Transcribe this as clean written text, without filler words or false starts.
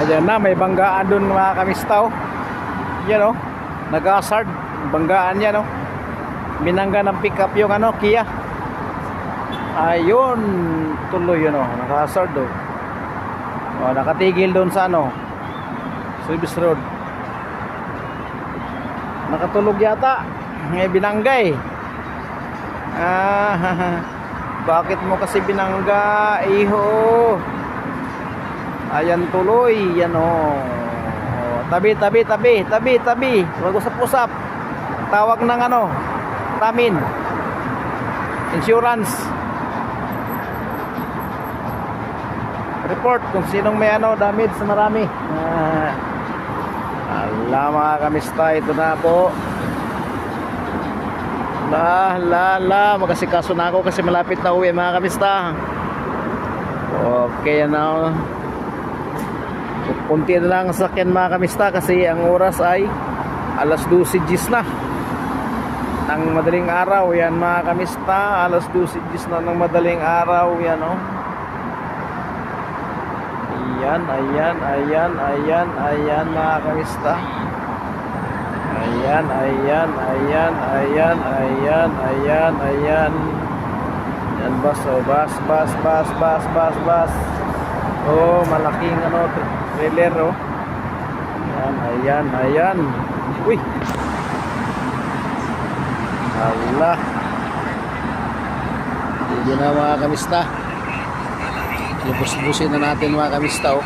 Ayan na, may banggaan dun mga kamistaw. Yan o, nag-hazard. Banggaan yan o. Binangga ng pick up yung ano, Kia. Ayun, tuloy yun o, nag-hazard o. O, nakatigil dun sa ano, service road. Nakatulog yata. May binangga eh. Bakit mo kasi binangga, iho? Ayan tuloy, yan o. Tabi. Wag usap-usap. Tawag ng ano, Tamin. Insurance. Report kung sinong may ano, damage na marami. Ala mga kamista, ito na po. Magasikaso na ako kasi malapit na uwi mga kamista. Okay, ano. Kunti na lang ang sakyan mga kamista kasi ang oras ay alas 12:10 na ng madaling araw. Yan mga kamista, alas 12:10 na ng madaling araw. Yan o. Ayan mga kamista. Ayan. Yan bus. Oh, malaking ano, trailer oh. Ayan. Uy. Allah. Hindi na mga kamista. Lubos-lubusin na natin mga kamista oh.